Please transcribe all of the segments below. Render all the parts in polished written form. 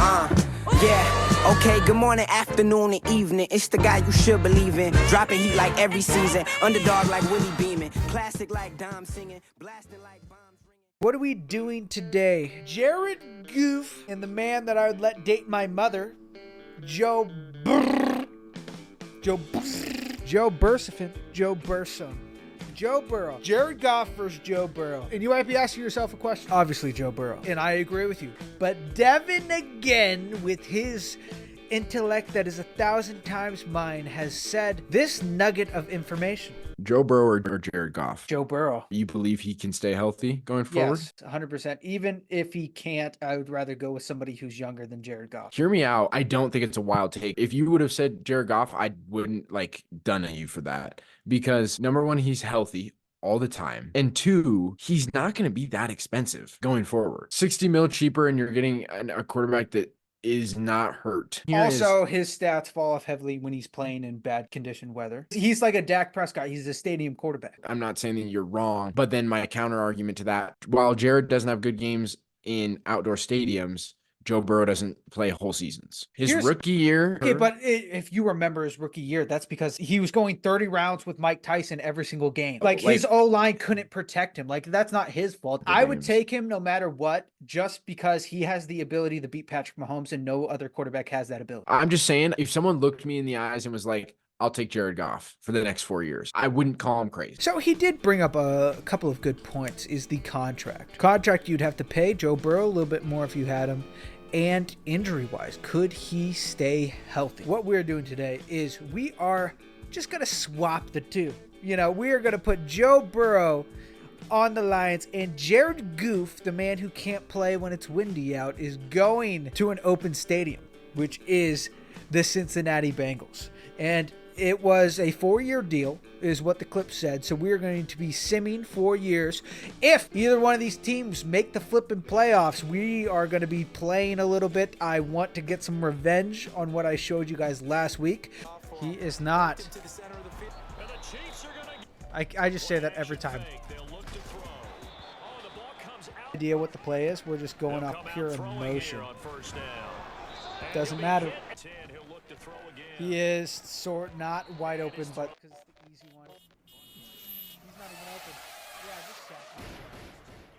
Yeah, okay, good morning, afternoon, and evening. It's the guy you should believe in. Dropping heat like every season. Underdog like Willie Beeman. Classic like Dom singing. Blasting like bombs ringing. What are we doing today? Jared Goff and the man that I would let date my mother, Joe Burrow. Joe Burrow. Jared Goff versus Joe Burrow. And you might be asking yourself a question. Obviously, Joe Burrow. And I agree with you. But Devin, again, with his intellect that is 1,000 times mine, has said this nugget of information. Joe Burrow or Jared Goff? Joe Burrow. You believe he can stay healthy going forward? Yes, 100%. Even if he can't, I would rather go with somebody who's younger than Jared Goff. Hear me out. I don't think it's a wild take. If you would have said Jared Goff, I wouldn't done you for that. Because number one, he's healthy all the time. And two, he's not going to be that expensive going forward. 60 mil cheaper and you're getting a quarterback that is not hurt. Also, his stats fall off heavily when he's playing in bad condition weather. He's like a Dak Prescott. He's a stadium quarterback. I'm not saying that you're wrong, but then my counter argument to that, while Jared doesn't have good games in outdoor stadiums, Joe Burrow doesn't play whole seasons. His rookie year. Okay, but if you remember his rookie year, that's because he was going 30 rounds with Mike Tyson every single game. His O-line couldn't protect him. That's not his fault. I would take him no matter what, just because he has the ability to beat Patrick Mahomes and no other quarterback has that ability. I'm just saying, if someone looked me in the eyes and was like, I'll take Jared Goff for the next 4 years, I wouldn't call him crazy. So he did bring up a couple of good points, is the contract. Contract you'd have to pay Joe Burrow a little bit more if you had him. And injury-wise, could he stay healthy? What we're doing today is we are just going to swap the two. We are going to put Joe Burrow on the Lions, and Jared Goff, the man who can't play when it's windy out, is going to an open stadium, which is the Cincinnati Bengals. And it was a 4-year deal, is what the clip said. So we're going to be simming 4 years. If either one of these teams make the flipping playoffs, we are going to be playing a little bit. I want to get some revenge on what I showed you guys last week. He is not. I just say that every time. Idea what the play is. We're just going off pure emotion. Doesn't matter. He is not wide open, but because it's the easy one. He's not even open.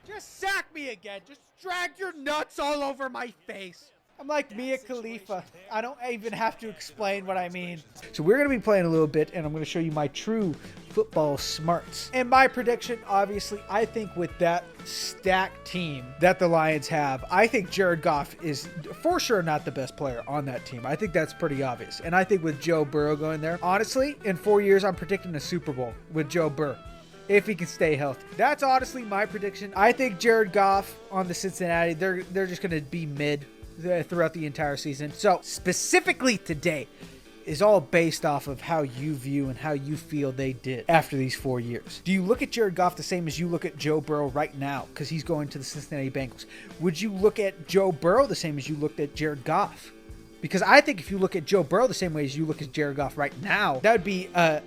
Yeah, just sack me again. Just drag your nuts all over my face. I'm like Mia Khalifa. I don't even have to explain what I mean. So we're going to be playing a little bit, and I'm going to show you my true football smarts. And my prediction, obviously, I think with that stacked team that the Lions have, I think Jared Goff is for sure not the best player on that team. I think that's pretty obvious. And I think with Joe Burrow going there, honestly, in 4 years, I'm predicting a Super Bowl with Joe Burrow, if he can stay healthy. That's honestly my prediction. I think Jared Goff on the Cincinnati, they're just going to be mid throughout the entire season. So specifically today is all based off of how you view and how you feel they did after these 4 years. Do you look at Jared Goff the same as you look at Joe Burrow right now because he's going to the Cincinnati Bengals? Would you look at Joe Burrow the same as you looked at Jared Goff? Because I think if you look at Joe Burrow the same way as you look at Jared Goff right now, that would be a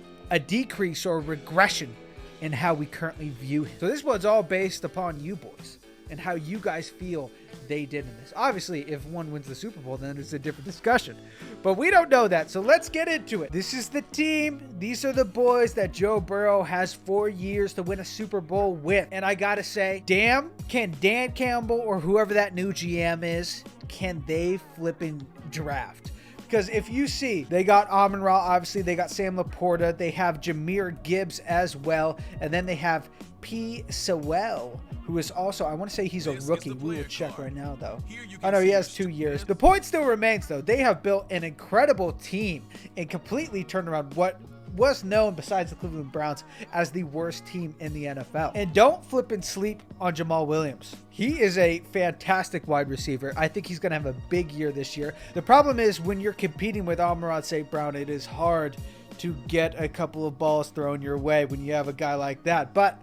decrease or a regression in how we currently view him. So this one's all based upon you boys and how you guys feel they did in this. Obviously, if one wins the Super Bowl, then it's a different discussion. But we don't know that, so let's get into it. This is the team. These are the boys that Joe Burrow has 4 years to win a Super Bowl with. And I gotta say, damn, can Dan Campbell or whoever that new GM is, can they flipping draft? Because if you see, they got Amon-Ra, obviously, they got Sam Laporta, they have Jahmyr Gibbs as well, and then they have P. Sewell, who is also, I want to say he's a rookie. We will check right now, though. I know he has 2 years. The point still remains, though. They have built an incredible team and completely turned around what was known, besides the Cleveland Browns, as the worst team in the NFL. And don't flip and sleep on Jamal Williams. He is a fantastic wide receiver. I think he's going to have a big year this year. The problem is when you're competing with Amon-Ra St. Brown, it is hard to get a couple of balls thrown your way when you have a guy like that. But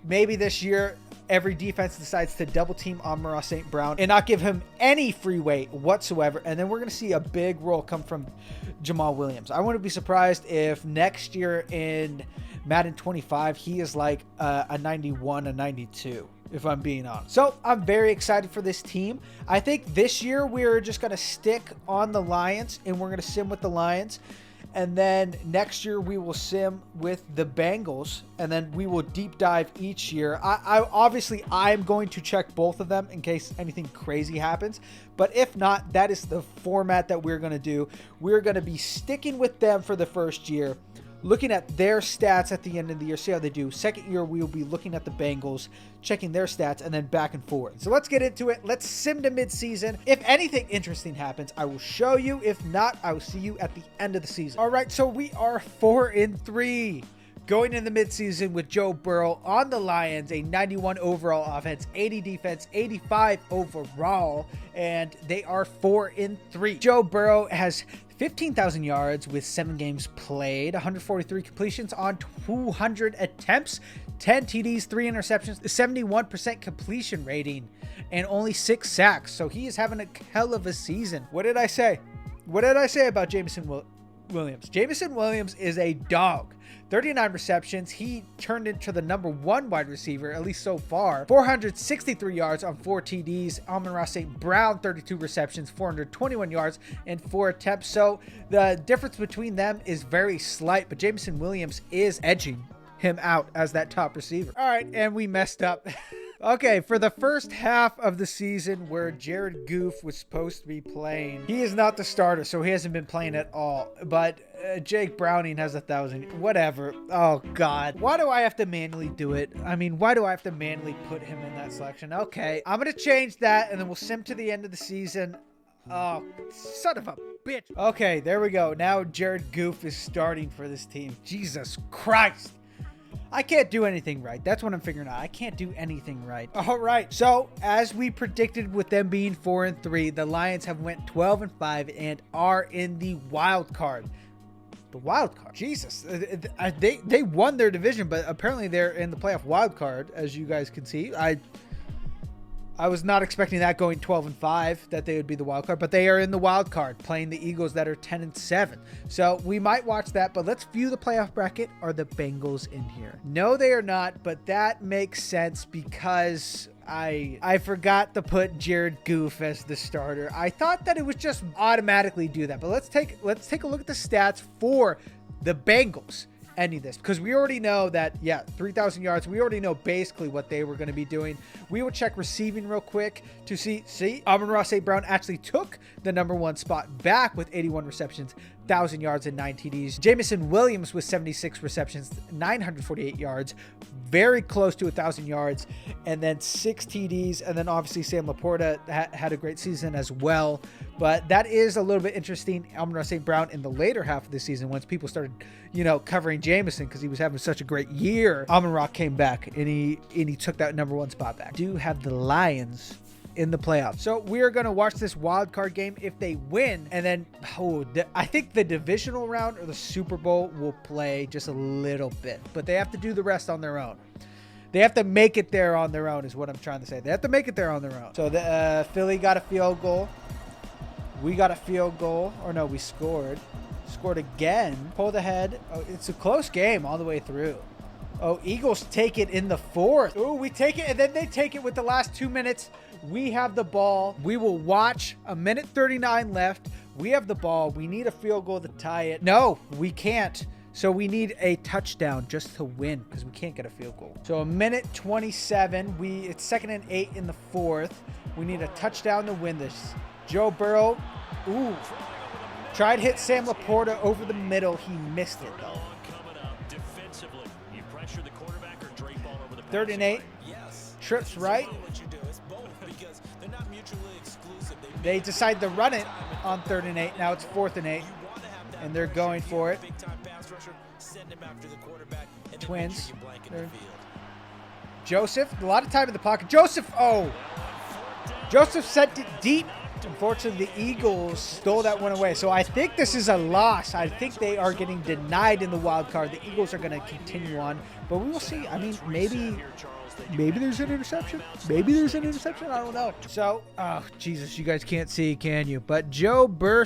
maybe this year, every defense decides to double team Amon-Ra St. Brown and not give him any freeway whatsoever. And then we're going to see a big role come from Jamal Williams. I wouldn't be surprised if next year in Madden 25, he is like a 91, a 92. if I'm being honest. So I'm very excited for this team. I think this year we're just going to stick on the Lions and we're going to sim with the Lions. And then next year we will sim with the Bengals, and then we will deep dive each year. Obviously I'm going to check both of them in case anything crazy happens. But if not, that is the format that we're going to do. We're going to be sticking with them for the first year, looking at their stats at the end of the year, see how they do. Second year, we will be looking at the Bengals, checking their stats, and then back and forth. So let's get into it. Let's sim to midseason. If anything interesting happens, I will show you. If not, I will see you at the end of the season. All right, so we are 4-3. Going in the midseason with Joe Burrow on the Lions, a 91 overall offense, 80 defense, 85 overall, and they are 4-3. Joe Burrow has 15,000 yards with 7 games played, 143 completions on 200 attempts, 10 TDs, 3 interceptions, 71% completion rating, and only 6 sacks. So he is having a hell of a season. What did I say? What did I say about Jameson Williams? Jameson Williams is a dog. 39 receptions. He turned into the #1 wide receiver, at least so far. 463 yards on 4 TDs. Amon-Ra St. Brown, 32 receptions, 421 yards, and 4 attempts. So the difference between them is very slight, but Jameson Williams is edging him out as that top receiver. All right, and we messed up. Okay, for the first half of the season where Jared Goff was supposed to be playing, he is not the starter, so he hasn't been playing at all. But Jake Browning has 1,000. Whatever. Oh, God. Why do I have to manually do it? I mean, why do I have to manually put him in that selection? Okay, I'm going to change that, and then we'll sim to the end of the season. Oh, son of a bitch. Okay, there we go. Now Jared Goff is starting for this team. Jesus Christ. I can't do anything right. That's what I'm figuring out. I can't do anything right. All right. So as we predicted with them being 4-3, the Lions have went 12-5 and are in the wild card. The wild card. Jesus. They won their division, but apparently they're in the playoff wild card, as you guys can see. I was not expecting that going 12-5, that they would be the wild card, but they are in the wild card playing the Eagles that are 10-7. So we might watch that, but let's view the playoff bracket. Are the Bengals in here? No, they are not, but that makes sense because I forgot to put Jared Goff as the starter. I thought that it would just automatically do that, but let's take a look at the stats for the Bengals. Any of this, because we already know that, yeah, 3,000 yards. We already know basically what they were going to be doing. We will check receiving real quick to see Amon-Ra St. Brown actually took the #1 spot back with 81 receptions, 1,000 yards, and 9 TDs. Jameson Williams with 76 receptions, 948 yards, very close to 1,000 yards, and then 6 TDs. And then obviously Sam Laporta had a great season as well. But that is a little bit interesting. Amon-Ra St. Brown in the later half of the season, once people started, covering Jameson because he was having such a great year, Amon-Ra came back and he took that #1 spot back. Do have the Lions in the playoffs. So we are going to watch this wild card game. If they win, and then I think the divisional round or the Super Bowl will play just a little bit, but they have to do the rest on their own. They have to make it there on their own is what I'm trying to say. They have to make it there on their own. So the Philly got a field goal. We got a field goal. Or no, we scored. Scored again. Pulled ahead. Oh, it's a close game all the way through. Oh, Eagles take it in the 4th. Oh, we take it, and then they take it with the last 2 minutes. We have the ball. We will watch. 1:39 left. We have the ball. We need a field goal to tie it. No, we can't. So we need a touchdown just to win because we can't get a field goal. So 1:27. It's 2nd and 8 in the 4th. We need a touchdown to win this. Joe Burrow. Ooh. Tried to hit Sam Laporta over the middle. He missed it, though. 3rd and 8. Trips right. They decide to run it on 3rd and 8. Now it's 4th and 8. And they're going for it. Twins. Joseph. A lot of time in the pocket. Joseph sent it deep. Unfortunately, the Eagles stole that one away. So I think this is a loss. I think they are getting denied in the wild card. The Eagles are going to continue on. But we will see. I mean, maybe there's an interception. Maybe there's an interception. I don't know. So, oh, Jesus, you guys can't see, can you? But Joe Burrow,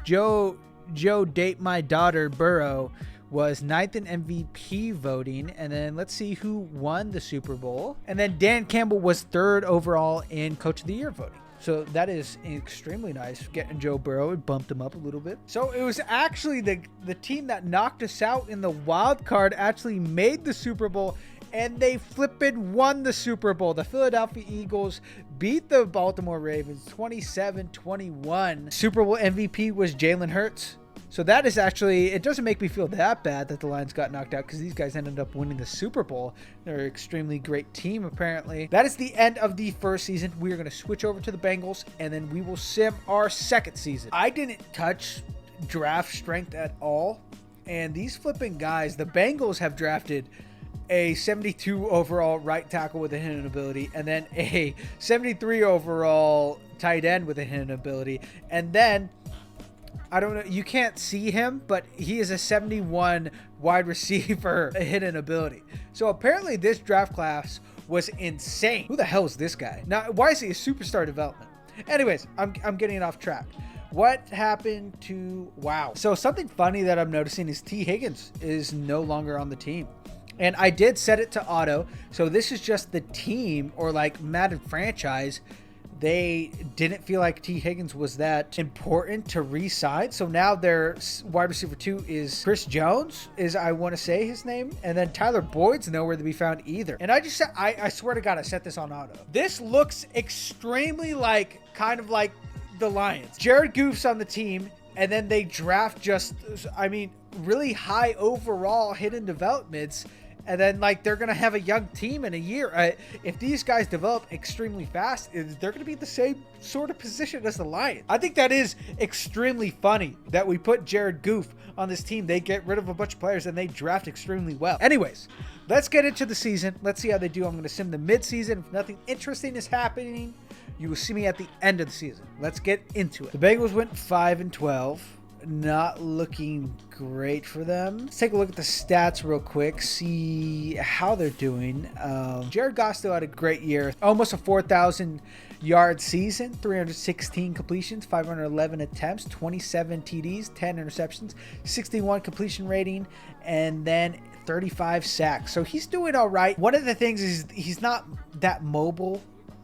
Joe date my daughter Burrow, was 9th in MVP voting. And then let's see who won the Super Bowl. And then Dan Campbell was 3rd overall in Coach of the Year voting. So that is extremely nice. Getting Joe Burrow, it bumped him up a little bit. So it was actually the team that knocked us out in the wild card actually made the Super Bowl, and they flippin' won the Super Bowl. The Philadelphia Eagles beat the Baltimore Ravens 27-21. Super Bowl MVP was Jalen Hurts. So that is actually, it doesn't make me feel that bad that the Lions got knocked out because these guys ended up winning the Super Bowl. They're an extremely great team, apparently. That is the end of the first season. We are going to switch over to the Bengals, and then we will sim our second season. I didn't touch draft strength at all, and these flipping guys, the Bengals have drafted a 72 overall right tackle with a hidden ability, and then a 73 overall tight end with a hidden ability, and then I don't know, you can't see him, but he is a 71 wide receiver, a hidden ability. So apparently this draft class was insane. Who the hell is this guy? Now, why is he a superstar development? Anyways, I'm getting off track. What happened to, wow. So something funny that I'm noticing is T. Higgins is no longer on the team. And I did set it to auto. So this is just the team, or like Madden franchise. They didn't feel like T. Higgins was that important to re-sign. So now their wide receiver 2 is Chris Jones, is I want to say his name. And then Tyler Boyd's nowhere to be found either. And I just said, I swear to God, I set this on auto. This looks extremely like, kind of like the Lions. Jared Goff's on the team, and then they draft just, I mean, really high overall hidden developments. And then, like, they're going to have a young team in a year. If these guys develop extremely fast, they're going to be the same sort of position as the Lions. I think that is extremely funny that we put Jared Goff on this team. They get rid of a bunch of players and they draft extremely well. Anyways, let's get into the season. Let's see how they do. I'm going to sim the midseason. If nothing interesting is happening, you will see me at the end of the season. Let's get into it. The Bengals went 5-12. Not looking great for them. Let's take a look at the stats real quick, see how they're doing. Jared Goff still had a great year, almost a 4,000 yard season, 316 completions, 511 attempts, 27 TDs, 10 interceptions, 61 completion rating, and then 35 sacks. So he's doing all right. One of the things is he's not that mobile.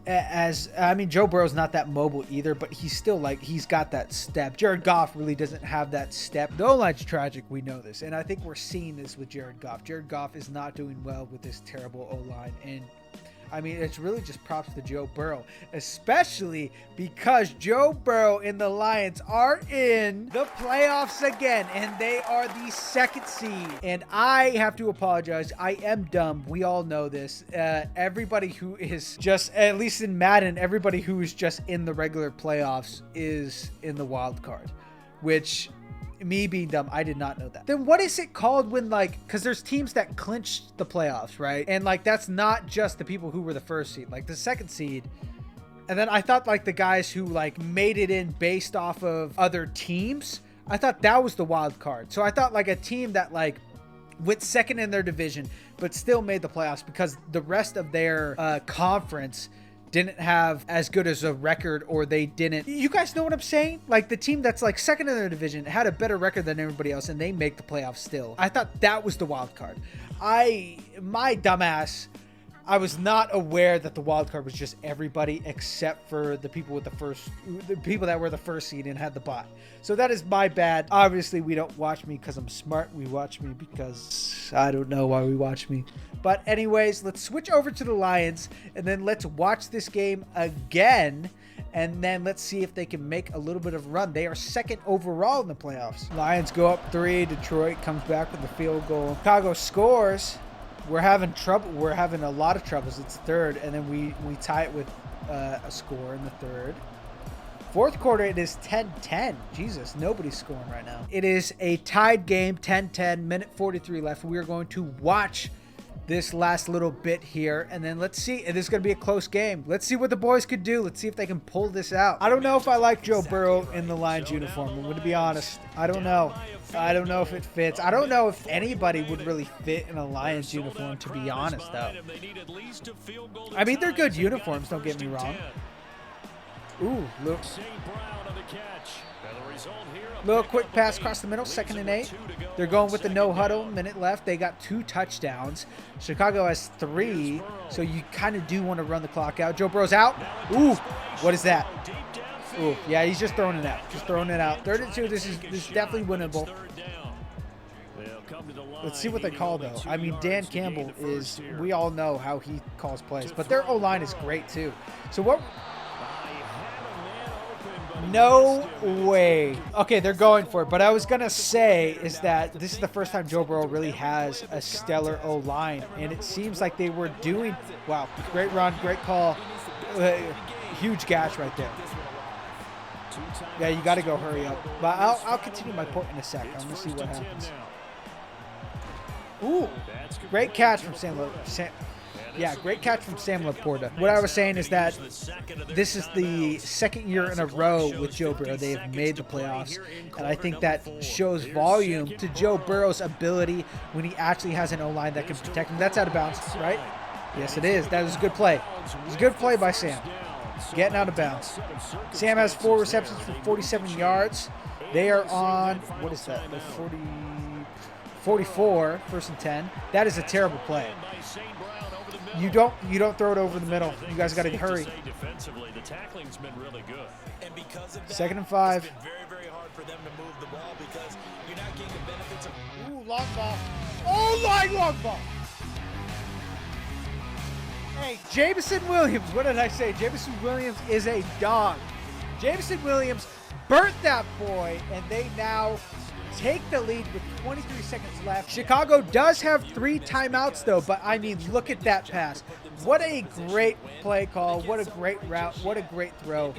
Joe Burrow's not that mobile either, but he's still like, he's got that step. Jared Goff really doesn't have that step. The O-line's tragic. We know this. And I think we're seeing this with Jared Goff. Jared Goff is not doing well with this terrible O-line. And I mean, it's really just props to Joe Burrow, especially because Joe Burrow and the Lions are in the playoffs again, and they are the second seed. And I have to apologize. I am dumb. We all know this. Everybody who is just, at least in Madden, everybody who is just in the regular playoffs is in the wild card, which, me being dumb, I did not know that. Then what is it called when, like, because there's teams that clinch the playoffs, right? And like, that's not just the people who were the first seed, like the second seed. And then I thought like the guys who like made it in based off of other teams, I thought that was the wild card. So I thought like a team that like went second in their division but still made the playoffs because the rest of their conference didn't have as good as a record, or they didn't, you guys know what I'm saying? Like the team that's like second in their division had a better record than everybody else and they make the playoffs still. I thought that was the wild card. My dumbass, I was not aware that the wild card was just everybody except for the people that were the first seed and had the bye. So that is my bad. Obviously, we don't watch me because I'm smart. We watch me because I don't know why we watch me. But anyways, let's switch over to the Lions and then let's watch this game again. And then let's see if they can make a little bit of a run. They are second overall in the playoffs. Lions go up 3. Detroit comes back with a field goal. Chicago scores. We're having trouble. We're having a lot of troubles. It's third, and then we tie it with a score in the third. Fourth quarter, it is 10-10. Jesus, nobody's scoring right now. It is a tied game, 10-10, minute 43 left. We are going to watch this last little bit here, and then let's see. It is going to be a close game. Let's see what the boys could do. Let's see if they can pull this out. I don't know if I like Joe Burrow in the Lions uniform. I'm going to be honest. I don't know. I don't know if it fits. I don't know if anybody would really fit in a Lions uniform, to be honest, though. I mean, they're good uniforms, don't get me wrong. Ooh, look. Little quick pass across the middle, 2nd and 8. They're going with the no huddle, minute left. They got 2 touchdowns. Chicago has 3, so you kind of do want to run the clock out. Joe Burrow's out. Ooh, what is that? Ooh, yeah, he's just throwing it out. Just throwing it out. 3rd and 2, this is definitely winnable. Let's see what they call, though. I mean, Dan Campbell is, we all know how he calls plays, but their O-line is great, too. So what? No way. Okay, they're going for it. But I was going to say is that this is the first time Joe Burrow really has a stellar O-line. And it seems like they were doing, wow, great run, great call. Huge gash right there. Yeah, you got to go hurry up. But I'll continue my point in a sec. I'm going to see what happens. Ooh, great catch from Sam Laporta. What I was saying is that this is the 2nd year in a row with Joe Burrow they have made the playoffs, and I think that shows volume to Joe Burrow's ability when he actually has an O-line that can protect him. That's out of bounds, right? Yes, it is. That is a good play. It was a good play by Sam. Getting out of bounds. Sam has 4 receptions for 47 yards. They are on, what is that? The 44, 1st and 10. That is a terrible play. You don't throw it over the middle. You guys got to hurry. 2nd and 5. Ooh, long ball. Oh, long ball. Hey, Jameson Williams. What did I say? Jameson Williams is a dog. Jameson Williams burnt that boy, and they now take the lead with 23 seconds left. Chicago does have 3 timeouts, though, but I mean, look at that pass. What a great play call. What a great route. What a great throw.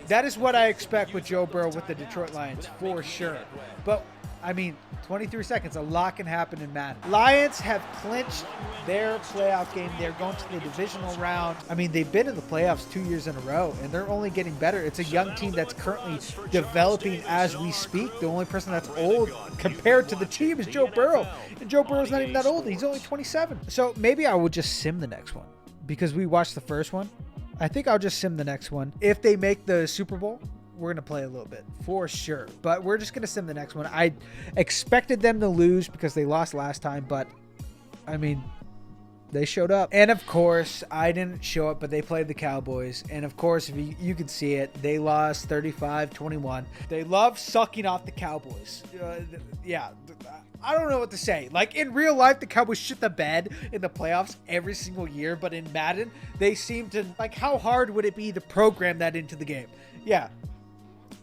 That is what I expect with Joe Burrow with the Detroit Lions, for sure. But, I mean, 23 seconds, a lot can happen in Madden. Lions have clinched their playoff game. They're going to the divisional round. I mean, they've been in the playoffs 2 years in a row, and they're only getting better. It's a young team that's currently developing as we speak. The only person that's old compared to the team is Joe Burrow, and Joe Burrow's not even that old. He's only 27. So maybe I would just sim the next one because we watched the first one. I think I'll just sim the next one. If they make the Super Bowl, we're going to play a little bit for sure, but we're just going to sim the next one. I expected them to lose because they lost last time, but I mean, they showed up. And of course, I didn't show up, but they played the Cowboys. And of course, if you can see it, they lost 35-21. They love sucking off the Cowboys. Yeah, I don't know what to say. Like, in real life, the Cowboys shit the bed in the playoffs every single year, but in Madden, they seem to, like, how hard would it be to program that into the game? Yeah.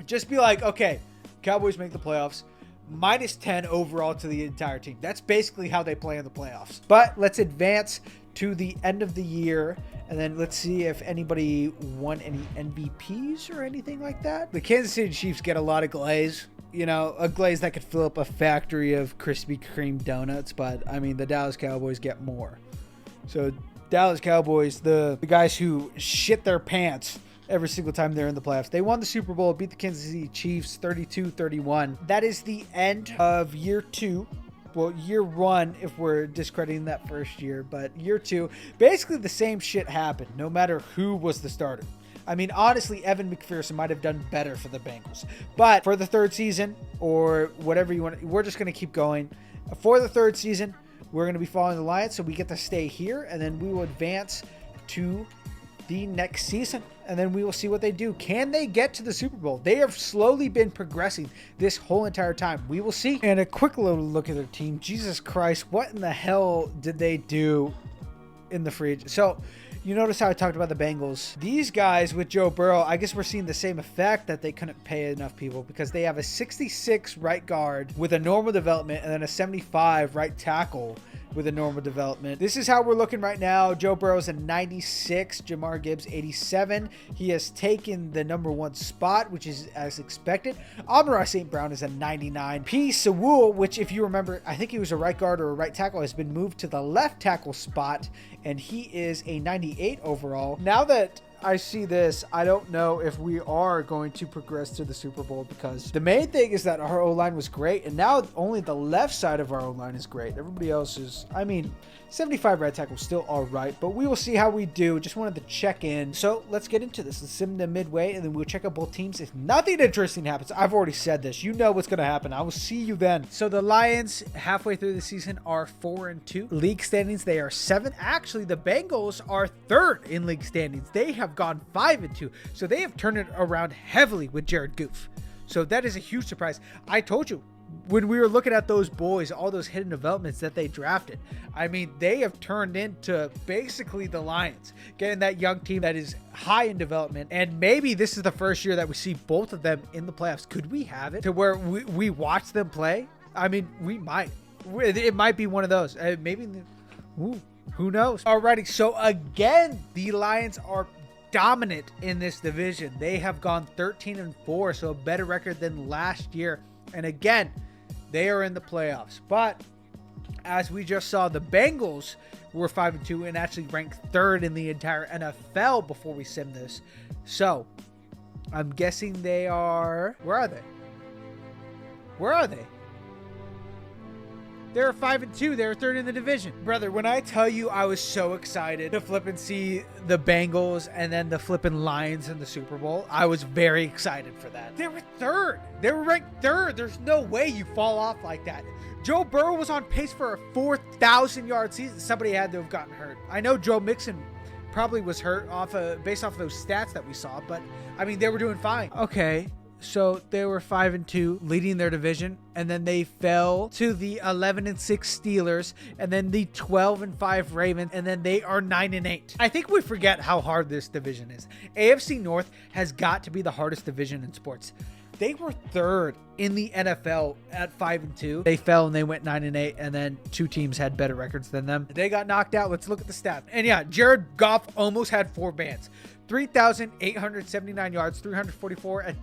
Just be like, okay, Cowboys make the playoffs, -10 overall to the entire team. That's basically how they play in the playoffs. But let's advance to the end of the year, and then let's see if anybody won any MVPs or anything like that. The Kansas City Chiefs get a lot of glaze. You know, a glaze that could fill up a factory of Krispy Kreme donuts, but I mean, the Dallas Cowboys get more. So Dallas Cowboys, the guys who shit their pants every single time they're in the playoffs. They won the Super Bowl, beat the Kansas City Chiefs 32-31. That is the end of year 2. Well, year 1 if we're discrediting that first year, but year 2, basically the same shit happened no matter who was the starter. I mean, honestly, Evan McPherson might have done better for the Bengals. But for the 3rd season, or whatever you want, we're just going to keep going. For the 3rd season, we're going to be following the Lions, so we get to stay here, and then we will advance to the next season, and then we will see what they do. Can they get to the Super Bowl? They have slowly been progressing this whole entire time. We will see. And a quick little look at their team. Jesus Christ, what in the hell did they do in the free agency? So you notice how I talked about the Bengals. These guys with Joe Burrow, I guess we're seeing the same effect, that they couldn't pay enough people because they have a 66 right guard with a normal development and then a 75 right tackle with a normal development. This is how we're looking right now. Joe Burrow's a 96, Jamar Gibbs 87. He has taken the number 1 spot, which is as expected. Amon-Ra St. Brown is a 99. P. Sewell, which if you remember, I think he was a right guard or a right tackle, has been moved to the left tackle spot, and he is a 98 overall. Now that I see this, I don't know if we are going to progress to the Super Bowl, because the main thing is that our O-line was great, and now only the left side of our O-line is great. Everybody else is, I mean, 75 right tackle still all right, but we will see how we do. Just wanted to check in. So let's get into this. Let's sim to midway, and then we'll check out both teams. If nothing interesting happens, I've already said this. You know what's going to happen. I will see you then. So the Lions, halfway through the season, are 4-2. League standings, they are 7th. Actually, the Bengals are 3rd in league standings. They have gone 5-2. So they have turned it around heavily with Jared Goff. So that is a huge surprise. I told you, when we were looking at those boys, all those hidden developments that they drafted, I mean, they have turned into basically the Lions, getting that young team that is high in development. And maybe this is the first year that we see both of them in the playoffs. Could we have it to where we watch them play? I mean, we might. It might be one of those. Maybe. Ooh, who knows? Alrighty, so again, the Lions are dominant in this division. They have gone 13-4, so a better record than last year. And again, they are in the playoffs. But as we just saw, the Bengals were 5-2 and actually ranked 3rd in the entire NFL before we sim this. So I'm guessing they are. Where are they? Where are they? They're 5-2. They're 3rd in the division. Brother, when I tell you I was so excited to flip and see the Bengals and then the flipping Lions in the Super Bowl, I was very excited for that. They were 3rd. They were ranked 3rd. There's no way you fall off like that. Joe Burrow was on pace for a 4,000-yard season. Somebody had to have gotten hurt. I know Joe Mixon probably was hurt based off of those stats that we saw, but I mean, they were doing fine. Okay. So they were 5-2, leading their division, and then they fell to the 11-6 Steelers, and then the 12-5 Ravens, and then they are 9-8. I think we forget how hard this division is. AFC North has got to be the hardest division in sports. They were 3rd in the NFL at 5-2. They fell and they went 9-8, and then 2 teams had better records than them. They got knocked out. Let's look at the stats. And yeah, Jared Goff almost had 4 bands, 3,879 yards, 344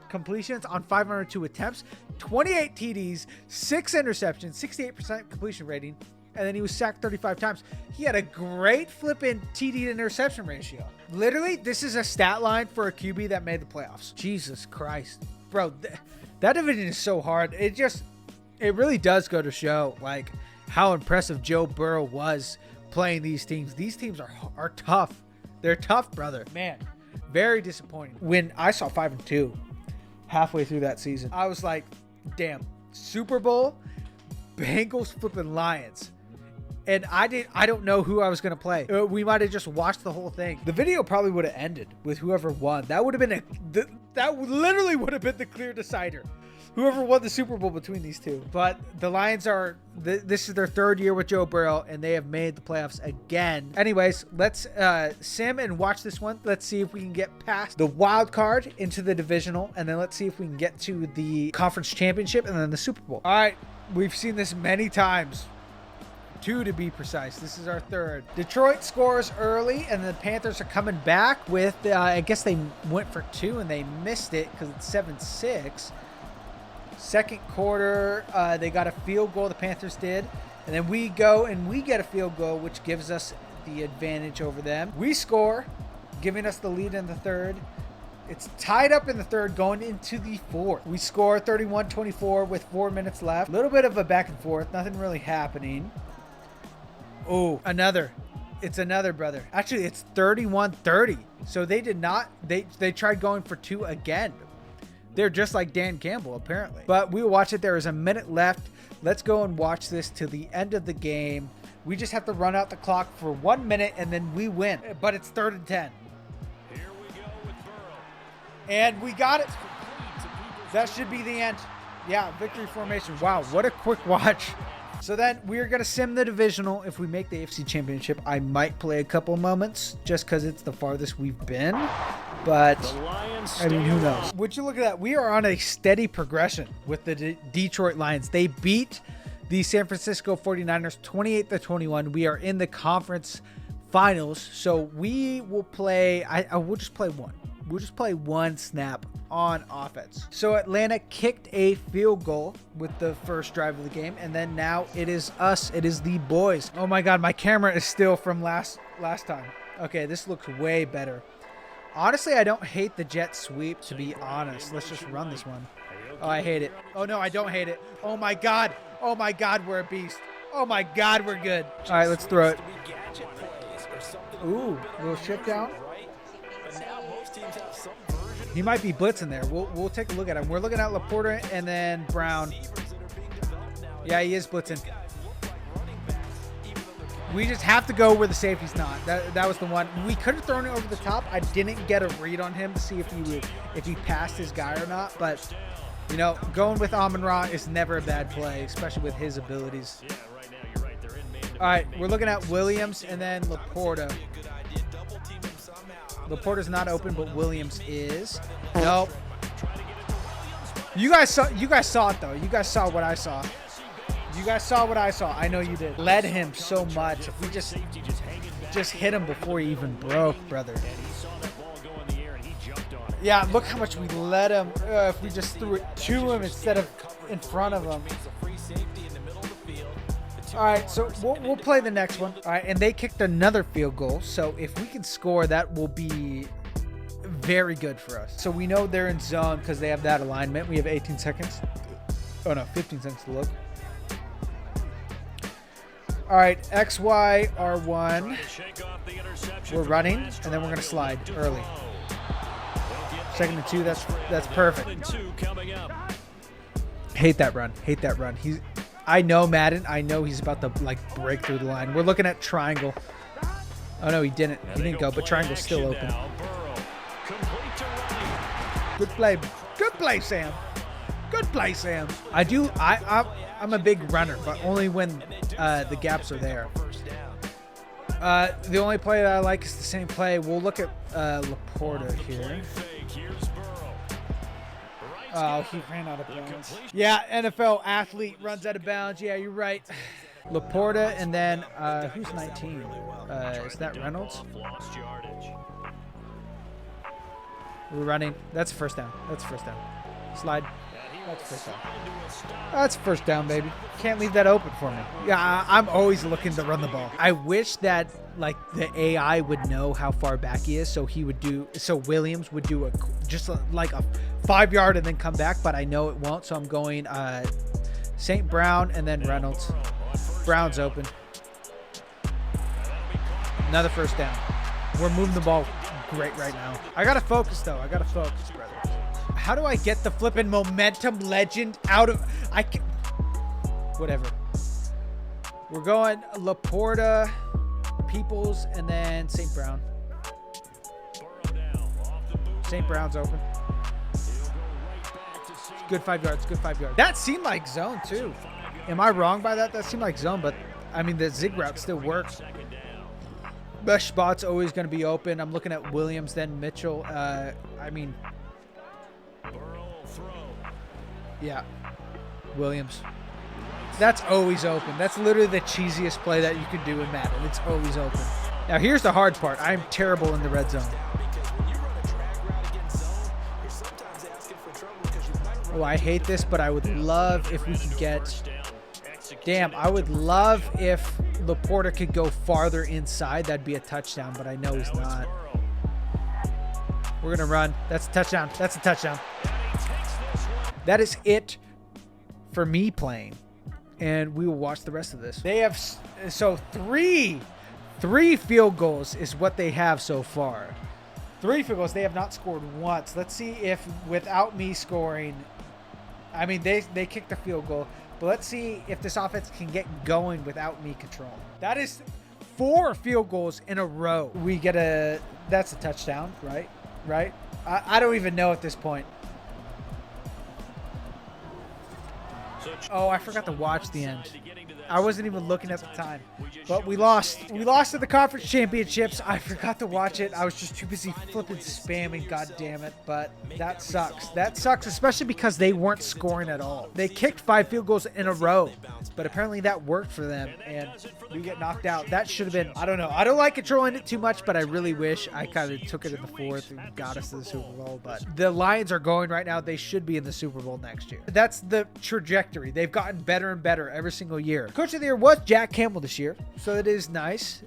completions on 502 attempts, 28 TDs, 6 interceptions, 68% completion rating, and then he was sacked 35 times. He had a great flipping TD to interception ratio. Literally, this is a stat line for a QB that made the playoffs. Jesus Christ. Bro, that division is so hard. It really does go to show like how impressive Joe Burrow was playing these teams. These teams are tough. They're tough, brother. Man, very disappointing. When I saw 5-2 halfway through that season, I was like, damn, Super Bowl, Bengals flipping Lions. And I don't know who I was going to play. We might have just watched the whole thing. The video probably would have ended with whoever won. That would have been that literally would have been the clear decider. Whoever won the Super Bowl between these two. But the Lions are, this is their 3rd year with Joe Burrow, and they have made the playoffs again. Anyways, let's sim and watch this one. Let's see if we can get past the wild card into the divisional, and then let's see if we can get to the conference championship and then the Super Bowl. All right, we've seen this many times. 2 to be precise. This is our 3rd. Detroit scores early, and the Panthers are coming back with, I guess they went for 2 and they missed it because it's 7-6. Second quarter, they got a field goal, the Panthers did. And then we go and we get a field goal, which gives us the advantage over them. We score, giving us the lead in the 3rd. It's tied up in the 3rd going into the 4th. We score 31-24 with 4 minutes left. A little bit of a back and forth. Nothing really happening. Oh, another. It's another, brother. Actually, it's 31-30. So they did not. They tried going for 2 again. They're just like Dan Campbell, apparently. But we will watch it. There is a minute left. Let's go and watch this to the end of the game. We just have to run out the clock for 1 minute, and then we win. But it's 3rd and 10. Here we go with Burrow. And we got it. That should be the end. Yeah, victory formation. Wow, what a quick watch. So then we're going to sim the divisional. If we make the AFC Championship, I might play a couple moments just because it's the farthest we've been. But, I mean, who knows? Would you look at that? We are on a steady progression with the Detroit Lions. They beat the San Francisco 49ers 28-21. We are in the conference finals. So we will play, I will just play one. We'll just play 1 snap on offense. So Atlanta kicked a field goal with the first drive of the game, and then now it is us. It is the boys. Oh my God, my camera is still from last time. Okay, this looks way better. Honestly, I don't hate the jet sweep, to be honest. Let's just run this one. Oh, I hate it. Oh, no, I don't hate it. Oh, my God. Oh, my God, we're a beast. Oh, my God, we're good. All right, let's throw it. Ooh, little shift down. He might be blitzing there. We'll take a look at him. We're looking at Laporta and then Brown. Yeah, he is blitzing. We just have to go where the safety's not. That was the one. We could have thrown it over the top. I didn't get a read on him to see if he passed his guy or not. But, you know, going with Amon-Ra is never a bad play, especially with his abilities. All right, we're looking at Williams and then Laporta. Laporta's not open, but Williams is. Nope. You guys saw it though. You guys saw what I saw. You guys saw what I saw. I know you did. Led him so much. If we just hit him before he even broke, brother. Yeah, look how much we led him. If we just threw it to him instead of in front of him. All right, so we'll play the next one. All right, and they kicked another field goal. So if we can score, that will be very good for us. So we know they're in zone because they have that alignment. We have 18 seconds. Oh, no, 15 seconds to look. All right, X, Y, R1. We're running, and then we're going to slide early. 2nd and 2, that's perfect. Hate that run. Hate that run. I know Madden. I know he's about to like break through the line. We're looking at triangle. Oh no, he didn't. He didn't go, but triangle's still open. Good play. Good play, Sam. Good play, Sam. I'm a big runner, but only when the gaps are there. The only play that I like is the same play. We'll look at Laporta here. Oh, he ran out of bounds. Yeah, NFL athlete runs out of bounds. Yeah, you're right. Laporta, and then who's 19? Is that Reynolds? We're running. That's first down. That's first down. Slide. That's first down. That's first down, baby. Can't leave that open for me. Yeah, I'm always looking to run the ball. I wish that like the AI would know how far back he is, so Williams would do like a 5-yard and then come back, but I know it won't, so I'm going St. Brown and then Reynolds. Brown's open. Another first down. We're moving the ball great right now. I gotta focus though. I gotta focus, brother. How do I get the flipping momentum legend out of... Whatever. We're going Laporta, Peoples, and then St. Brown. St. Brown's open. Good 5 yards. Good 5 yards. That seemed like zone, too. Am I wrong by that? That seemed like zone, but, I mean, the zig route still works. Best spot's always going to be open. I'm looking at Williams, then Mitchell. Yeah, Williams. That's always open. That's literally the cheesiest play that you could do in Madden. It's always open. Now, here's the hard part. I'm terrible in the red zone. Oh, I hate this, but I would love if we could get... Damn, I would love if Laporta could go farther inside. That'd be a touchdown, but I know he's not. We're going to run. That's a touchdown. That's a touchdown. That is it for me playing, and we will watch the rest of this. They have three field goals is what they have so far. 3 field goals. They have not scored once. Let's see if without me scoring, I mean they kicked the field goal, but let's see if this offense can get going without me controlling. That is 4 field goals in a row. We get that's a touchdown, right? I don't even know at this point. Oh, I forgot to watch the end. I wasn't even looking at the time. But we lost. We lost at the conference championships. I forgot to watch it. I was just too busy flipping spamming, god damn it. But that sucks. That sucks, especially because they weren't scoring at all. They kicked 5 field goals in a row. But apparently that worked for them, and we get knocked out. That should have been, I don't know. I don't like controlling it too much, but I really wish I kind of took it in the 4th and got us to the Super Bowl. But the Lions are going right now. They should be in the Super Bowl next year. That's the trajectory. history. They've gotten better and better every single year. Coach of the year was Jack Campbell this year, so it is nice.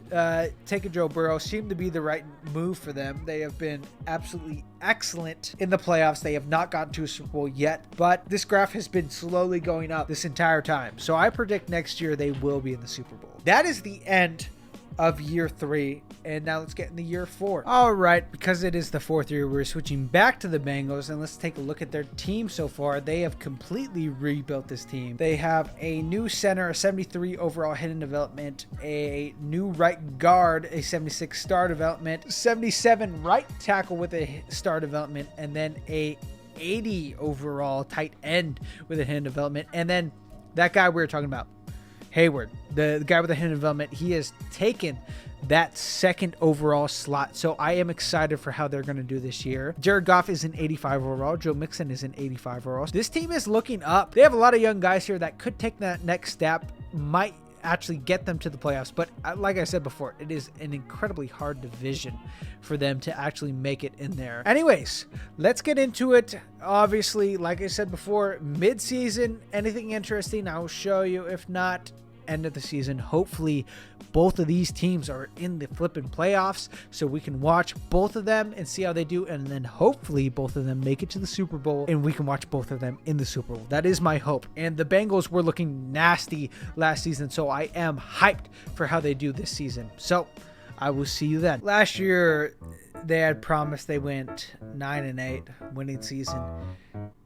Taking Joe Burrow seemed to be the right move for them. They have been absolutely excellent in the playoffs. They have not gotten to a Super Bowl yet, but this graph has been slowly going up this entire time. So I predict next year they will be in the Super Bowl. That is the end of year 3, and now let's get into year 4. All right, because it is the 4th year, we're switching back to the Bengals, and let's take a look at their team so far. They have completely rebuilt this team. They have a new center, a 73 overall hidden development, a new right guard, a 76 star development, 77 right tackle with a star development, and then a 80 overall tight end with a hidden development, and then that guy we were talking about, Hayward, the guy with the hidden development, he has taken that 2nd overall slot. So I am excited for how they're going to do this year. Jared Goff is an 85 overall. Joe Mixon is an 85 overall. This team is looking up. They have a lot of young guys here that could take that next step, might actually get them to the playoffs. But like I said before, it is an incredibly hard division for them to actually make it in there. Anyways, let's get into it. Obviously, like I said before, mid-season, anything interesting, I will show you. If not, end of the season, hopefully both of these teams are in the flipping playoffs so we can watch both of them and see how they do, and then hopefully both of them make it to the Super Bowl and we can watch both of them in the Super Bowl. That is my hope. And the Bengals were looking nasty last season, so I am hyped for how they do this season. So I will see you then. Last year they had promised they went 9-8, winning season.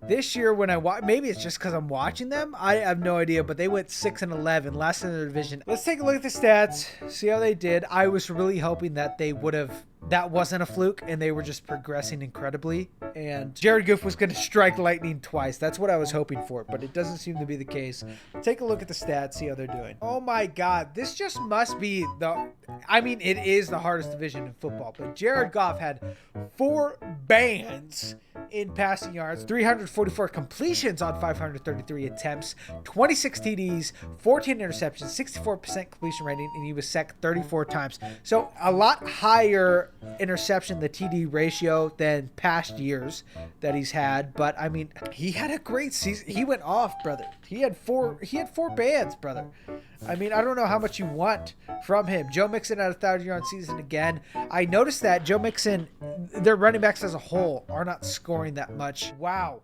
This year, when I watch, maybe it's just because I'm watching them, I have no idea, but they went 6-11, last in the division. Let's take a look at the stats, see how they did. I was really hoping that they would have, that wasn't a fluke, and they were just progressing incredibly. And Jared Goff was going to strike lightning twice. That's what I was hoping for, but it doesn't seem to be the case. Take a look at the stats, see how they're doing. Oh my God, this just must be it is the hardest division in football, but Jared Goff had 4 bans in passing yards, 344 completions on 533 attempts, 26 TDs, 14 interceptions, 64% completion rating, and he was sacked 34 times. So a lot higher interception to TD ratio than past years that he's had. But I mean, he had a great season. He went off, brother. He had 4 bans, brother. I mean, I don't know how much you want from him. Joe Mixon had a 1,000-yard season again. I noticed that Joe Mixon, their running backs as a whole are not scoring that much. Wow.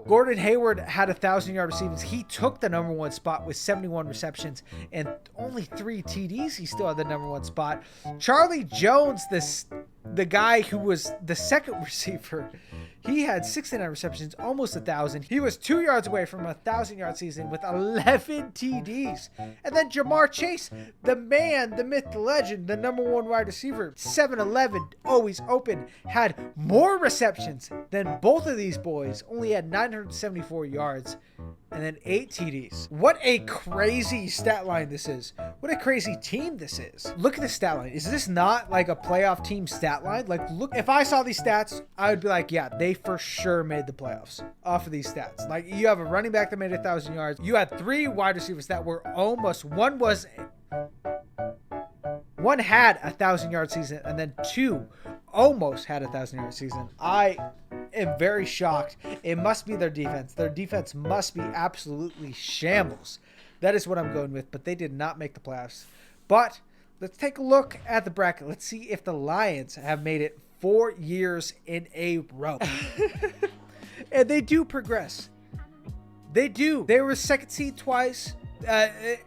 Gordon Hayward had 1,000-yard receivings. He took the number 1 spot with 71 receptions and only 3 TDs. He still had the number 1 spot. Charlie Jones, the guy who was the 2nd receiver, he had 69 receptions, almost 1,000. He was 2 yards away from a 1,000-yard season with 11 TDs. And then Jamar Chase, the man, the myth, the legend, the number 1 wide receiver, 7'11", always open, had more receptions than both of these boys, only had 974 yards, and then 8 TDs. What a crazy stat line this is. What a crazy team this is. Look at the stat line. Is this not like a playoff team stat line? Like, look, if I saw these stats, I would be like, yeah, they for sure made the playoffs off of these stats. Like, you have a running back that made 1,000 yards. You had 3 wide receivers that were almost, one had a 1,000-yard season, and then 2 almost had a 1,000-yard season. I am very shocked. It must be their defense. Their defense must be absolutely shambles. That is what I'm going with, but they did not make the playoffs. But let's take a look at the bracket. Let's see if the Lions have made it 4 years in a row. And they do progress. They do. They were 2nd seed twice.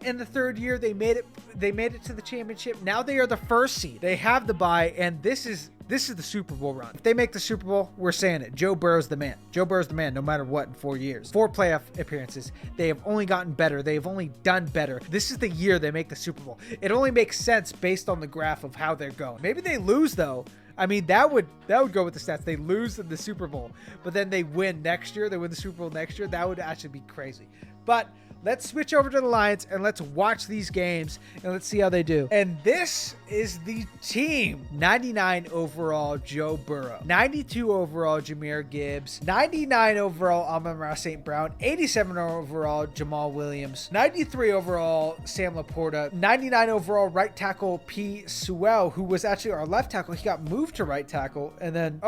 In the 3rd year, they made it to the championship. Now they are the 1st seed. They have the bye, and this is the Super Bowl run. If they make the Super Bowl, we're saying it. Joe Burrow's the man. Joe Burrow's the man no matter what in 4 years. 4 playoff appearances. They have only gotten better. They have only done better. This is the year they make the Super Bowl. It only makes sense based on the graph of how they're going. Maybe they lose, though. I mean, that would go with the stats. They lose in the Super Bowl, but then they win next year. They win the Super Bowl next year. That would actually be crazy. But let's switch over to the Lions and let's watch these games and let's see how they do. And this is the team. 99 overall, Joe Burrow. 92 overall, Jahmyr Gibbs. 99 overall, Amon-Ra St. Brown. 87 overall, Jamal Williams. 93 overall, Sam Laporta. 99 overall, right tackle, P. Sewell, who was actually our left tackle. He got moved to right tackle. And then,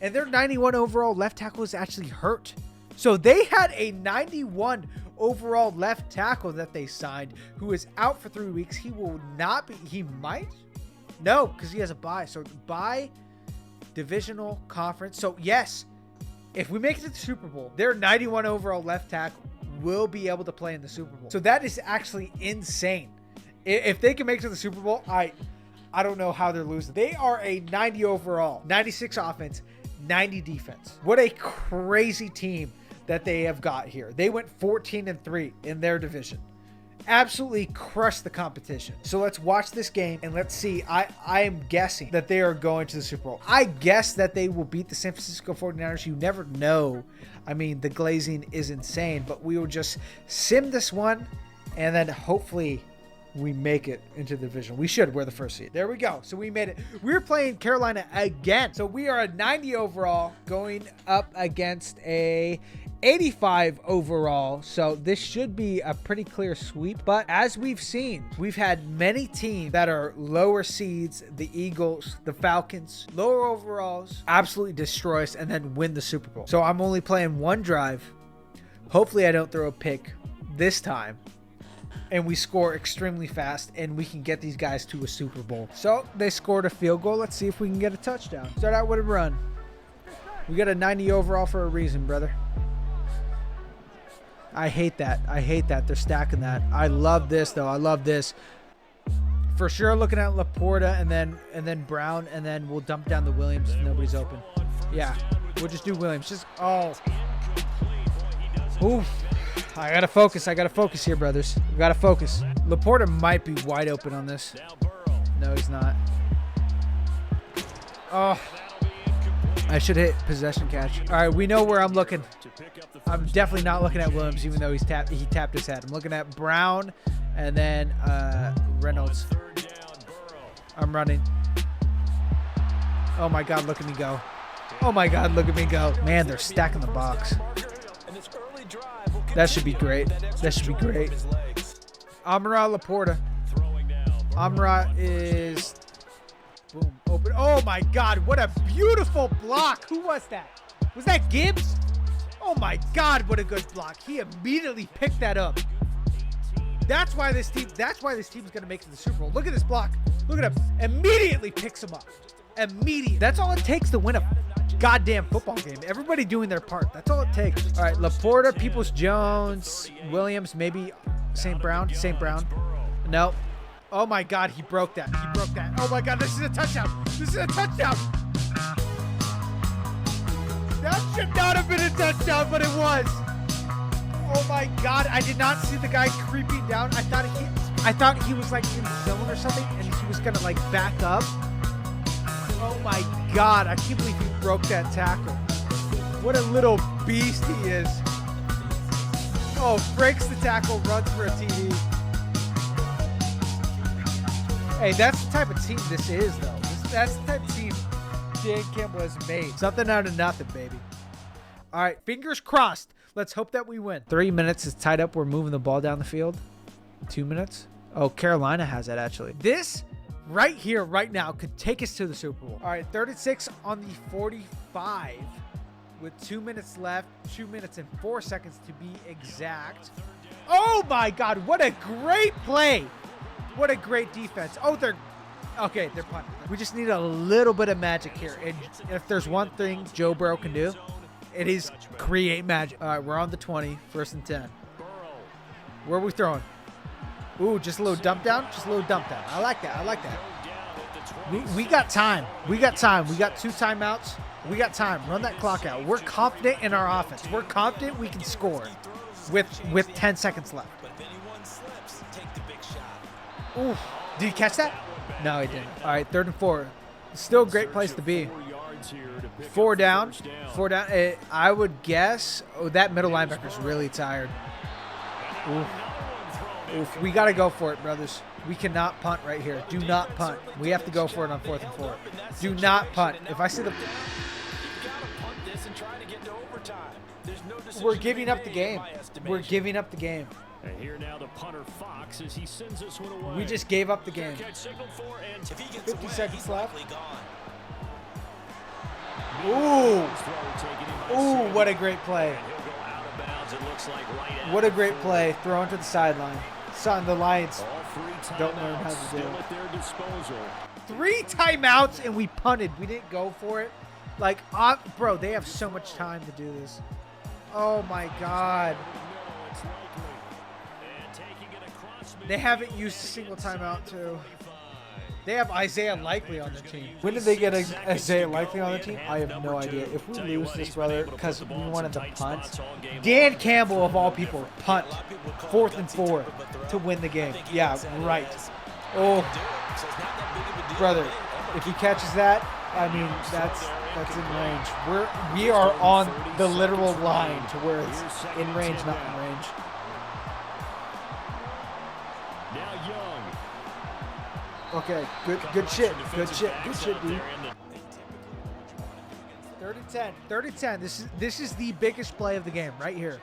and their 91 overall left tackle is actually hurt. So they had a 91 overall left tackle that they signed who is out for 3 weeks. He will not be. He might. No, because he has a bye. So bye, divisional conference. So yes, if we make it to the Super Bowl, their 91 overall left tackle will be able to play in the Super Bowl. So that is actually insane. If they can make it to the Super Bowl, I don't know how they're losing. They are a 90 overall, 96 offense, 90 defense. What a crazy team that they have got here. They went 14-3 in their division. Absolutely crushed the competition. So let's watch this game and let's see. I am guessing that they are going to the Super Bowl. I guess that they will beat the San Francisco 49ers. You never know. I mean, the glazing is insane, but we will just sim this one and then hopefully we make it into the division. We should. We're the first seed. There we go. So we made it. We're playing Carolina again. So we are a 90 overall going up against a 85 overall. So this should be a pretty clear sweep. But as we've seen, we've had many teams that are lower seeds, the Eagles, the Falcons, lower overalls, absolutely destroy us and then win the Super Bowl. So I'm only playing one drive. Hopefully I don't throw a pick this time and we score extremely fast and we can get these guys to a Super Bowl. So they scored a field goal. Let's see if we can get a touchdown. Start out with a run. We got a 90 overall for a reason, brother. I hate that. I hate that. They're stacking that. I love this, though. I love this. For sure looking at Laporta and then Brown, and then we'll dump down the Williams if nobody's open. Yeah, we'll just do Williams. Just, oh. Ooh. I got to focus. I got to focus here, brothers. We got to focus. Laporta might be wide open on this. No, he's not. Oh. I should hit possession catch. All right, we know where I'm looking. I'm definitely not looking at Williams, even though he tapped his head. I'm looking at Brown and then Reynolds. I'm running. Oh my God, look at me go. Oh my God, look at me go. Man, they're stacking the box. That should be great. That should be great. Amara Laporta. Amara is... Boom, open. Oh my God, what a beautiful block. Who was that? Was that Gibbs? Oh my God, what a good block. He immediately picked that up. That's why this team is gonna make it to the Super Bowl. Look at this block. Look at him. Immediately picks him up. Immediately. That's all it takes to win a goddamn football game. Everybody doing their part. That's all it takes. All right, Laporta, Peoples-Jones, Williams, maybe St. Brown. No. Oh my God, he broke that. He broke that. Oh my God, this is a touchdown. This is a touchdown. That should not have been a touchdown, but it was. Oh my God, I did not see the guy creeping down. I thought he was like in zone or something, and he was gonna like back up. Oh my God, I can't believe he broke that tackle. What a little beast he is. Oh, breaks the tackle, runs for a TD. Hey, that's the type of team this is, though. That's the type of team Dan Campbell has made. Something out of nothing, baby. All right, fingers crossed. Let's hope that we win. 3 minutes is tied up. We're moving the ball down the field. 2 minutes. Oh, Carolina has it, actually. This right here, right now, could take us to the Super Bowl. All right, 36 on the 45 with 2 minutes left. 2 minutes and 4 seconds to be exact. Oh, my God. What a great play. What a great defense. Oh, they're punting. We just need a little bit of magic here. And if there's one thing Joe Burrow can do, it is create magic. All right, we're on the 20, 1st and 10. Where are we throwing? Ooh, just a little dump down. Just a little dump down. I like that. I like that. We got time. We got time. We got 2 timeouts. We got time. Run that clock out. We're confident in our offense. We're confident we can score with 10 seconds left. Ooh, did he catch that? No, he didn't. All right, 3rd and 4. Still a great place to be. 4 down. 4 down. I would guess. Oh, that middle linebacker's really tired. Oof. Oof. We got to go for it, brothers. We cannot punt right here. Do not punt. We have to go for it on 4th and 4. Do not punt. If I see the... We're giving up the game. We're giving up the game. And here now the punter Fox as he sends this one away. We just gave up the game. 50 seconds left. Ooh. Ooh, what a great play. What a great play. Throw into the sideline. Son, the Lions don't learn how to do it. 3 timeouts and we punted. We didn't go for it. Like, bro, they have so much time to do this. Oh, my God. They haven't used a single timeout, too. They have Isaiah Likely on the team. When did they get Isaiah Likely on the team? I have no idea. If we lose this, brother, because we wanted to punt. Dan Campbell, of all people, punt. 4th and 4 to win the game. Yeah, right. Oh, brother, if he catches that, I mean, that's in range. We are on the literal line to where it's in range, not in range. Okay, good shit, dude. 3rd and 10. 3rd and 10. This is the biggest play of the game right here.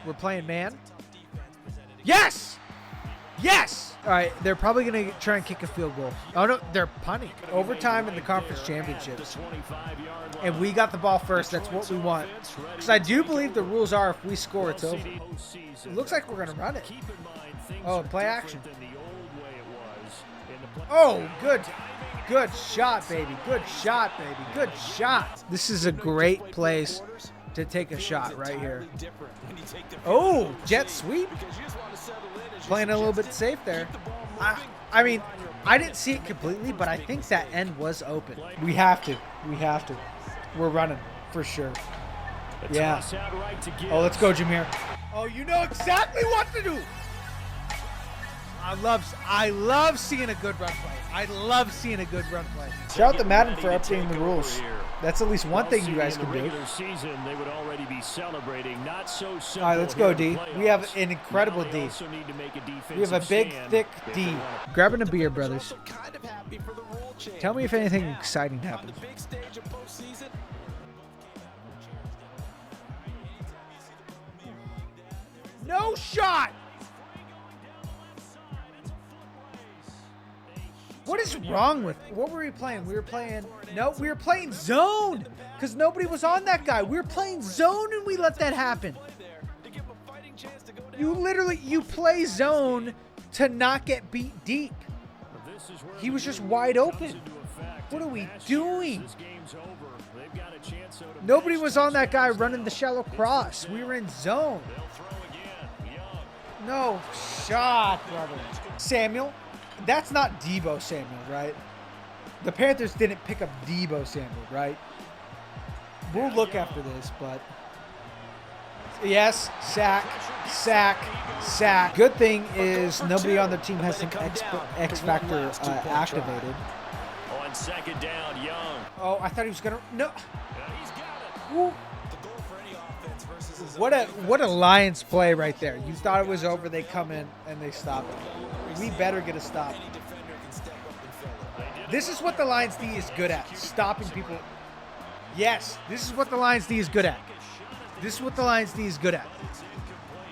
We're playing man. Yes! Yes! All right, they're probably going to try and kick a field goal. Oh, no, they're punting. Overtime in the conference championships. And we got the ball first. That's what we want. Because I do believe the rules are if we score, it's over. It looks like we're going to run it. Oh, play action. Oh, good. Good shot, baby. Good shot, baby. Good shot. This is a great place to take a shot right here. Oh, jet sweep. Playing a little bit safe there. I mean, I didn't see it completely, but I think that end was open. We have to. We have to. We're running for sure. Yeah. Oh, let's go, Jameer. Oh, you know exactly what to do. I love seeing a good run play. I love seeing a good run play. Shout out to Madden for updating the rules. That's at least one thing you guys can do. All right, let's go, D. We have an incredible D. We have a big, thick D. Grabbing a beer, brothers. Tell me if anything exciting happened. No shot! What is wrong with what were we playing? We were playing zone because nobody was on that guy. We were playing zone and we let that happen. You play zone to not get beat deep. He was just wide open. What are we doing? Nobody was on that guy running the shallow cross. We were in zone. No shot, brother. Samuel. That's not Debo Samuel, right? The Panthers didn't pick up Debo Samuel, right? We'll look after this, but... Yes, sack. Good thing is nobody on their team has an X Factor activated. On 2nd down, Young. Oh, I thought he was going to... No. Ooh. What a Lions play right there. You thought it was over, they come in and they stop it. We better get a stop. This is what the Lions D is good at, stopping people. Yes, this is what the Lions D is good at. This is what the Lions D is good at.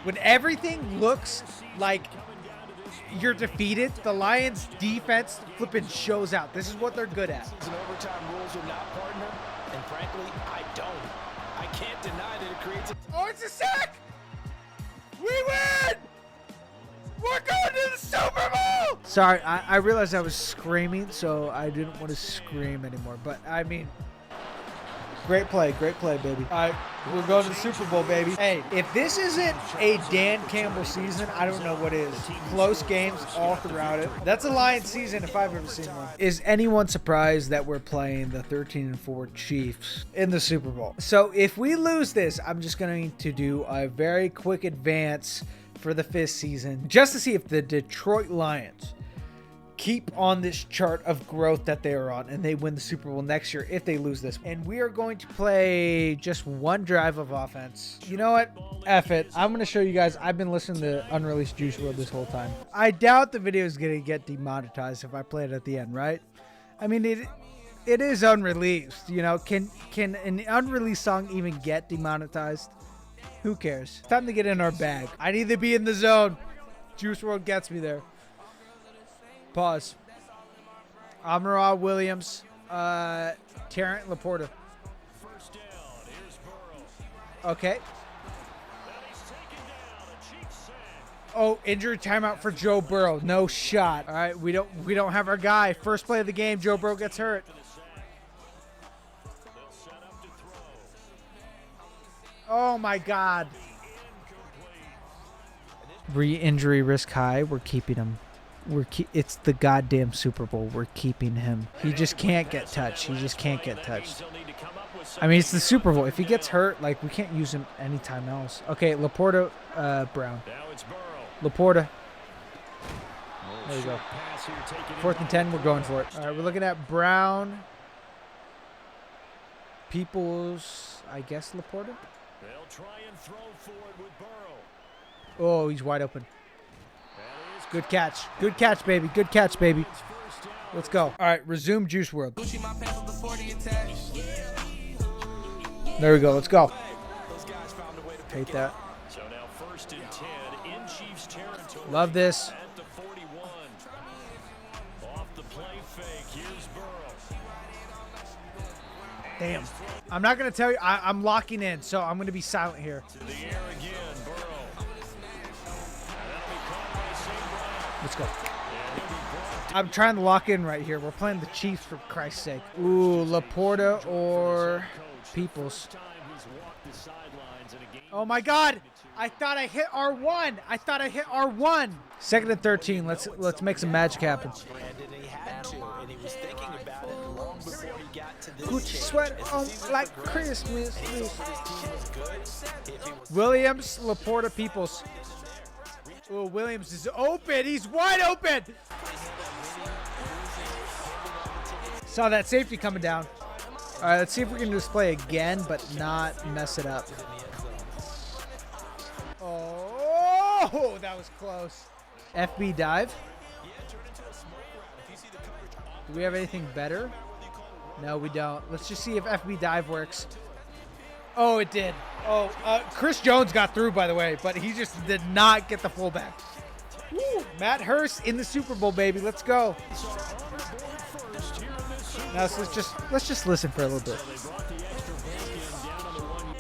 When everything looks like you're defeated, the Lions defense flipping shows out. This is what they're good at. Overtime rules are not, partner, and frankly, I don't. I can't deny that it creates a... Oh, it's a sack! We win! We're going to the Super Bowl! Sorry, I realized I was screaming, so I didn't want to scream anymore. But, I mean, great play, baby. All right, we're going to the Super Bowl, baby. Hey, if this isn't a Dan Campbell season, I don't know what is. Close games all throughout it. That's a Lions season if I've ever seen one. Is anyone surprised that we're playing the 13-4 Chiefs in the Super Bowl? So if we lose this, I'm just going to do a very quick advance for the 5th season just to see if the Detroit Lions keep on this chart of growth that they are on and they win the Super Bowl next year if they lose this. And we are going to play just one drive of offense. You know what? F it. I'm going to show you guys. I've been listening to Unreleased Juice WRLD this whole time. I doubt the video is going to get demonetized if I play it at the end, right? I mean, it is unreleased. You know, can an unreleased song even get demonetized? Who cares? Time to get in our bag. I need to be in the zone. Juice WRLD gets me there. Pause. Amara Williams, Terrence Laporta. Okay. Oh, injury timeout for Joe Burrow. No shot. All right, we don't have our guy. First play of the game, Joe Burrow gets hurt. Oh my God. Re-injury risk high. We're keeping him. It's the goddamn Super Bowl. We're keeping him. He just can't get touched. He just can't get touched. I mean, it's the Super Bowl. If he gets hurt, like, we can't use him anytime else. Okay, Laporta, Brown. Laporta. There you go. 4th and 10. We're going for it. All right, we're looking at Brown. Peoples, I guess Laporta. They'll try and throw forward with Burrow. Oh, he's wide open. Good catch. Good catch, baby. Good catch, baby. Let's go. All right, resume Juice WRLD. There we go. Let's go. Hate that. So now 1st and 10 in Chiefs territory. Love this. At the 41. Off the play fake. Here's Burrow. Damn. I'm not going to tell you. I'm locking in, so I'm going to be silent here. To the air again, Burrow. Let's go. I'm trying to lock in right here. We're playing the Chiefs for Christ's sake. Ooh, Laporta or Peoples. Oh my God! I thought I hit R1. I thought I hit R1. 2nd and 13. Let's make some magic happen. Gucci sweater on like Christmas. Williams, Laporta, Peoples. Oh, Williams is open. He's wide open. Saw that safety coming down. All right, let's see if we can do this play again, but not mess it up. Oh, that was close. FB dive. Do we have anything better? No, we don't. Let's just see if FB dive works. Oh, it did. Oh, Chris Jones got through, by the way, but he just did not get the fullback. Woo, Matt Hurst in the Super Bowl, baby. Let's go. Now let's just listen for a little bit.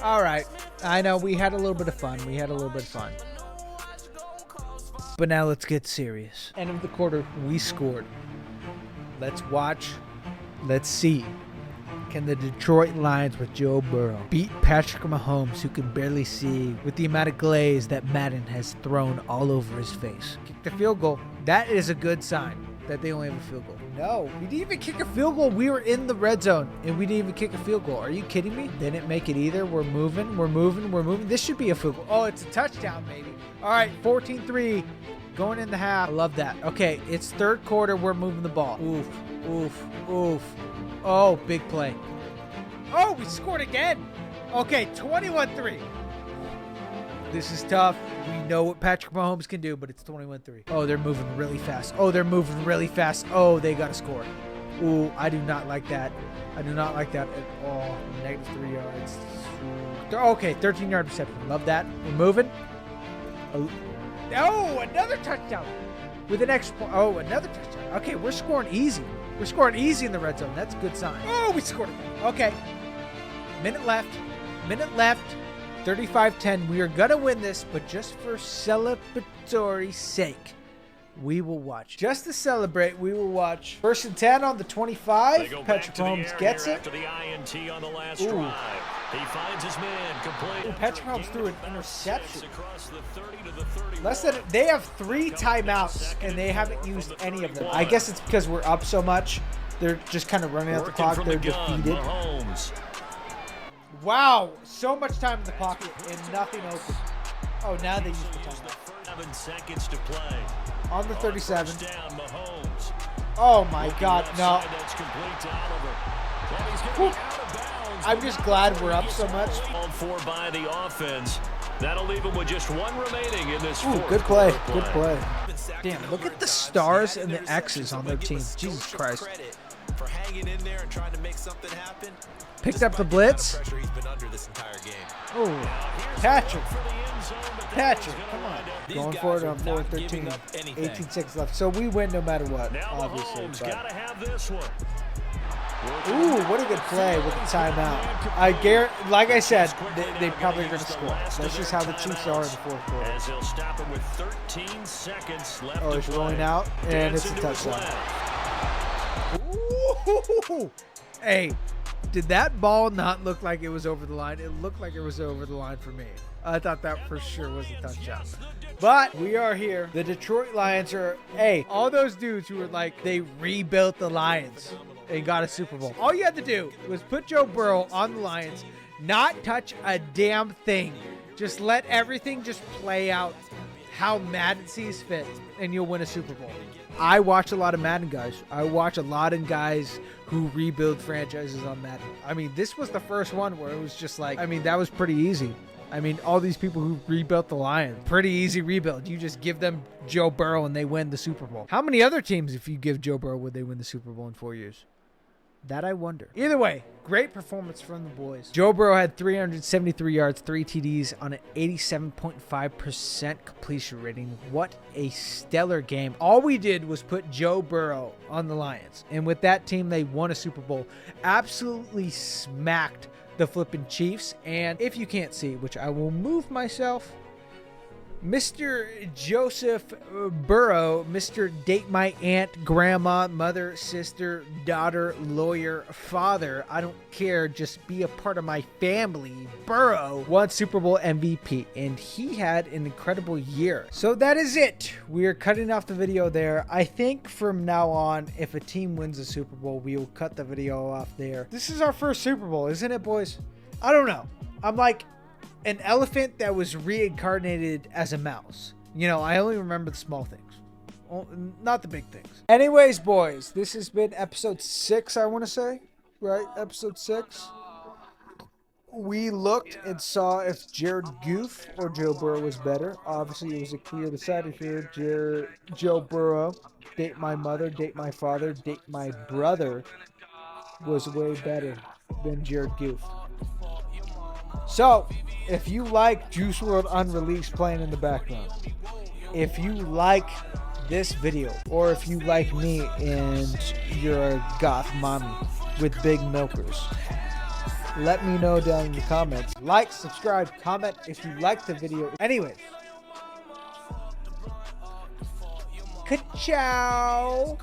All right. I know we had a little bit of fun. But now let's get serious. End of the quarter, we scored. Let's watch. Let's see. Can the Detroit Lions with Joe Burrow beat Patrick Mahomes, who can barely see, with the amount of glaze that Madden has thrown all over his face? Kick the field goal. That is a good sign that they only have a field goal. No, we didn't even kick a field goal. We were in the red zone, and we didn't even kick a field goal. Are you kidding me? They didn't make it either. We're moving. This should be a field goal. Oh, it's a touchdown, baby. All right, 14-3, going in the half. I love that. Okay, it's 3rd quarter. We're moving the ball. Oof. Oh, big play. Oh, we scored again. Okay, 21-3. This is tough. We know what Patrick Mahomes can do, but it's 21-3. Oh, they're moving really fast. Oh, they got to score. Ooh, I do not like that. At all. -3 yards. Okay, 13-yard reception. Love that. We're moving. Oh, another touchdown. With an extra point. Oh, another touchdown. Okay, we're scoring easy. In the red zone. That's a good sign. Oh, we scored again. Okay. Minute left. 35-10. We are going to win this, but just for celebratory sake, we will watch. Just to celebrate, we will watch. 1st and 10 on the 25. Patrick Mahomes gets it. After the INT on the last drive. He finds his man complete. Ooh, Patrick Mahomes threw an interception. They have 3 timeouts, and they haven't used any of them. I guess it's because we're up so much. They're just kind of running out the clock. They're defeated. Wow, so much time in the pocket and nothing open. Oh, now they use the timeout. 7 seconds to play. On the 37. Down, Mahomes. Oh my God, no. That's complete to Oliver. I'm just glad we're up so much. Called for by the offense. That'll leave him with just 1 remaining in this. Ooh, good play. Damn, look at the stars and the X's on their team. Jesus Christ. For hanging in there and trying to make something happen. Picked up the blitz. Oh, Patrick, come on. Going for it on 4th and 13. 18 seconds left. So we win no matter what, obviously. Got to have this one. Ooh, what a good play with the timeout. Like I said, they probably are going to score. That's just how the Chiefs are in the fourth quarter. As he'll stop it with 13 seconds left. Oh, it's rolling out, and it's a touchdown. Ooh. Hey, did that ball not look like it was over the line? It looked like it was over the line for me. I thought that for sure was a touchdown. But we are here. The Detroit Lions are, hey, all those dudes who were like, they rebuilt the Lions and got a Super Bowl. All you had to do was put Joe Burrow on the Lions, not touch a damn thing. Just let everything just play out how Madden sees fit, and you'll win a Super Bowl. I watch a lot of Madden guys. I watch a lot of guys who rebuild franchises on Madden. I mean, this was the first one where it was just like, I mean, that was pretty easy. I mean, all these people who rebuilt the Lions, pretty easy rebuild. You just give them Joe Burrow and they win the Super Bowl. How many other teams, if you give Joe Burrow, would they win the Super Bowl in 4 years? That I wonder. Either way, great performance from the boys. Joe Burrow had 373 yards, 3 TDs on an 87.5% completion rating. What a stellar game. All we did was put Joe Burrow on the Lions. And with that team, they won a Super Bowl. Absolutely smacked the flipping Chiefs. And if you can't see, which I will move myself, Mr. Joseph Burrow, Mr. Date My Aunt, Grandma, Mother, Sister, Daughter, Lawyer, Father, I don't care, just be a part of my family, Burrow, won Super Bowl MVP, and he had an incredible year. So that is it. We are cutting off the video there. I think from now on, if a team wins a Super Bowl, we will cut the video off there. This is our first Super Bowl, isn't it, boys? I don't know. I'm like an elephant that was reincarnated as a mouse. You know, I only remember the small things, not the big things. Anyways, boys, this has been episode 6, I want to say, right? Episode 6. We looked and saw if Jared Goff or Joe Burrow was better. Obviously, it was a clear decided here. Joe Burrow, date my mother, date my father, date my brother, was way better than Jared Goff. So, if you like Juice WRLD Unreleased playing in the background, if you like this video, or if you like me and you're a goth mommy with big milkers, let me know down in the comments. Like, subscribe, comment if you like the video. Anyways, ka-chow.